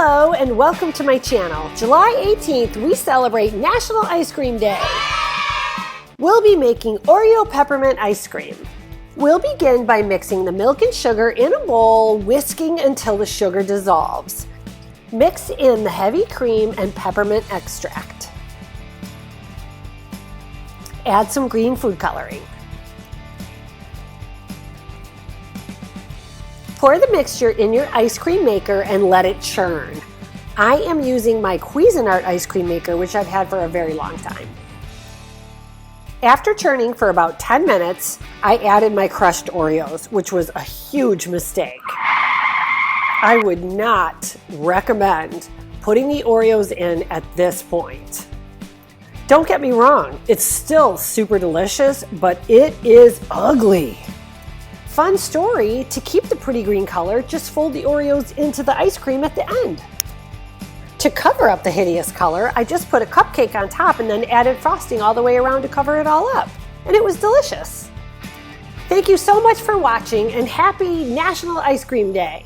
Hello and welcome to my channel. July 18th, we celebrate National Ice Cream Day. We'll be making Oreo Peppermint ice cream. We'll begin by mixing the milk and sugar in a bowl, whisking until the sugar dissolves. Mix in the heavy cream and peppermint extract. Add some green food coloring. Pour the mixture in your ice cream maker and let it churn. I am using my Cuisinart ice cream maker, which I've had for a very long time. After churning for about 10 minutes, I added my crushed Oreos, which was a huge mistake. I would not recommend putting the Oreos in at this point. Don't get me wrong, it's still super delicious, but it is ugly. Fun story, to keep the pretty green color, just fold the Oreos into the ice cream at the end. To cover up the hideous color, I just put a cupcake on top and then added frosting all the way around to cover it all up. And it was delicious. Thank you so much for watching and happy National Ice Cream Day.